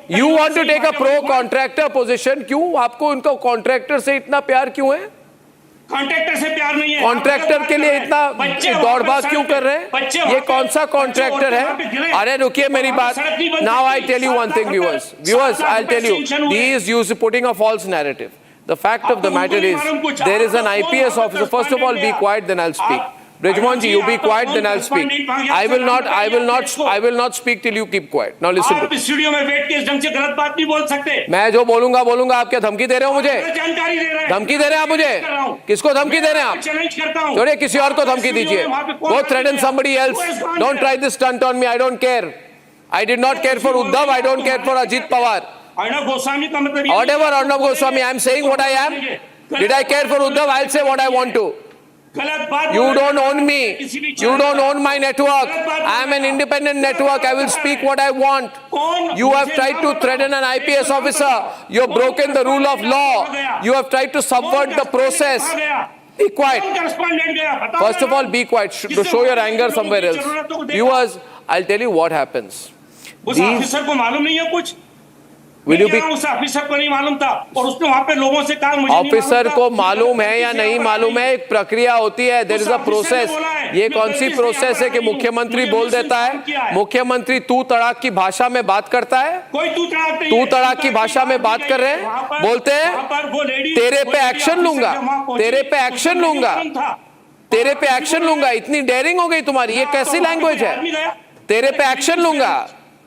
You want to take a pro contractor position? क्यों आपको उनका कॉन्ट्रैक्टर से इतना प्यार क्यों है? कॉन्ट्रैक्टर से प्यार नहीं है। कॉन्ट्रैक्टर के लिए इतना दौड़ भाग क्यों कर रहे हैं? ये कौन सा कॉन्ट्रैक्टर है? अरे रुकिए मेरी बात। Now I tell you one thing, viewers. Viewers, I'll tell you. He is putting a false narrative. The fact of the matter is, there is an IPS officer. First of all, be quiet, then I'll speak. Brijmohan ji, you be quiet, then I'll speak. I will not speak till you keep quiet. Now listen to me. आप studio में बैठ के इस ढंग से गलत बात नहीं बोल सकते। मैं जो बोलूंगा आप क्या धमकी दे रहे हो मुझे? जानकारी दे रहे हैं। धमकी दे रहे हैं आप मुझे? किसको धमकी दे रहे हैं आप? चैलेंज करता हूं। छोड़िए, किसी और को धमकी दीजिए। Go threaten somebody else. Don't try this stunt on me. I don't care. I did not care for Uddhav. I don't care for Ajit Pawar. Arnab Goswami का मतलब ये। Whatever Arnab Goswami, I am saying what I am. Did I care for Uddhav? I'll say what I want to. गलत बात। You don't own me. You don't own my network. I am an independent network. I will speak what I want. You have tried to threaten an IPS officer. You have broken the rule of law. You have tried to subvert the process. Be quiet. First of all, be quiet. To show your anger somewhere else. Viewers, I'll tell you what happens. उस officer को मालूम नहीं है कुछ? Will you be? उस officer को नहीं मालूम था और उसने वहां पे लोगों से कहा मुझे नहीं ऑफिसर मालूम को था। मालूम है या नहीं मालूम है, एक प्रक्रिया होती है, देयर इज अ प्रोसेस। ये कौन सी प्रोसेस है कि मुख्यमंत्री बोल देता है? मुख्यमंत्री तू तड़ाक की भाषा में बात करता है? कोई तू तड़ाक नहीं। तू तड़ाक की भाषा में बात कर रहे हैं, बोलते हैं तेरे पे एक्शन लूंगा, तेरे पे एक्शन लूंगा, तेरे पे एक्शन लूंगा। इतनी डेयरिंग हो गई तुम्हारी, ये कैसी लैंग्वेज है? तेरे पे एक्शन लूंगा,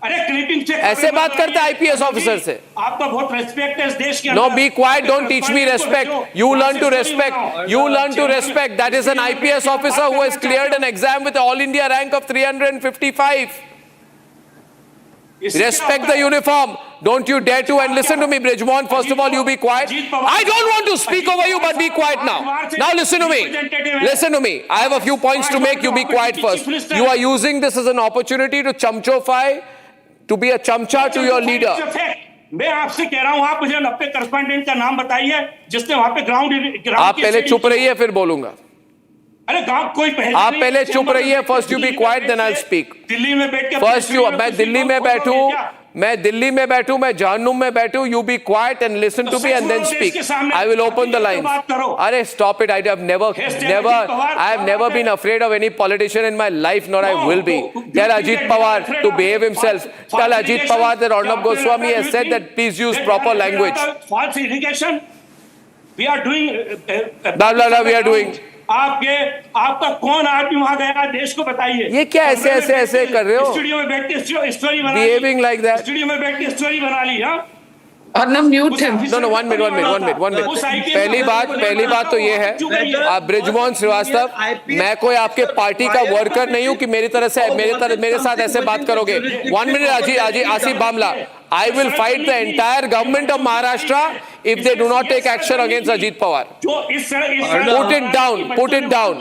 अरे क्लिपिंग चेक ऐसे बात करते हैं आईपीएस ऑफिसर से? आपका बहुत रेस्पेक्ट है इस देश के No, अंदर। be quiet. Don't teach me respect. You learn to respect. You learn to respect. That is an IPS officer who has cleared an exam with an all India rank of 355. Respect the uniform. Don't you dare to. And listen to me, Brijmohan. First of all, you be quiet. I don't want to speak over you, but be quiet now. Now listen to me. Listen to me. I have a few points to make. You be quiet first. You are using this as an opportunity to chamchofy, to be a chamcha to your leader. मैं आपसे कह रहा हूं, आप मुझे अपने correspondent का नाम बताइए जिसने वहां पे ग्राउंड। आप पहले चुप रहिए फिर बोलूंगा। अरे गांव कोई पहले आप पहले चुप रहिए। First you be quiet, then I speak. Delhi में बैठ के फर्स्ट यू, मैं दिल्ली में बैठूं, मैं जहन्नुम में बैठूं, you be quiet and listen to me and then speak. I will open the line. अरे stop it. I have never been afraid of any politician in my life, not I will be. Tell Ajit Pawar to behave himself. Tell Ajit Pawar that Arnab Goswami has said that please use proper language. False irrigation we are doing, blah blah blah we are doing. आपका कौन आदमी वहां गया, देश को बताइए। ये क्या ऐसे कर रहे हो? स्टूडियो में बैठ के स्टोरी बना ली। Behaving like that. स्टूडियो में बैठ के स्टोरी बना ली। हाँ, अर्नब म्यूट है। No, one minute. पहली बात तो ये है, आप बृजमोहन श्रीवास्तव, मैं कोई आपके पार्टी का वर्कर नहीं हूं कि मेरे साथ ऐसे बात करोगे। 1 minute Asif Bamla. I will fight the entire government of Maharashtra if they do not take action against Ajit Pawar. Put it down.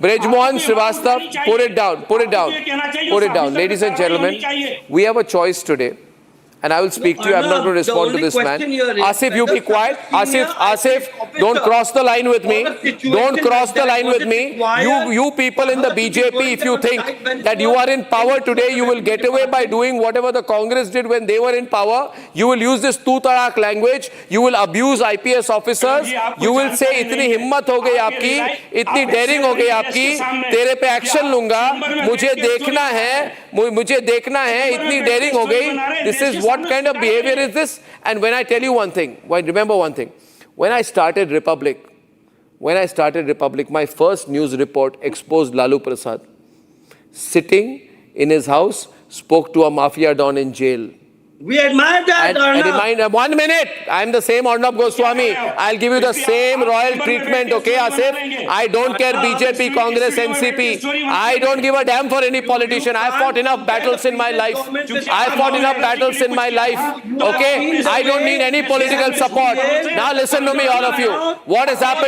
Brijmohan Srivastava, put it down. Ladies and gentlemen, we have a choice today. And I will speak to you. I'm not going to respond to this man. Asif, you be quiet. Asif, don't cross the line with me. Don't cross the line with me. You people in the BJP, if you think that you are in power today, you will get away by doing whatever the Congress did when they were in power. You will use this tu tarak language. You will abuse IPS officers. You will say, इतनी हिम्मत हो गई आपकी, इतनी dairying हो गई आपकी, तेरे पे एक्शन लूंगा, मुझे देखना है, इतनी डेयरिंग हो गई। This is what kind of behavior is this? And when I tell you one thing, remember one thing. When I started Republic, my first news report exposed Lalu Prasad sitting in his house, spoke to a mafia don in jail. We admire that, and 1 minute. I am the same Arnab Goswami. I'll give you the same royal treatment, okay, Asif? I don't care BJP, Congress, NCP. I don't give a damn for any politician. I've fought enough battles in my life. Okay? I don't need any political support. Now listen to me, all of you. What has happened?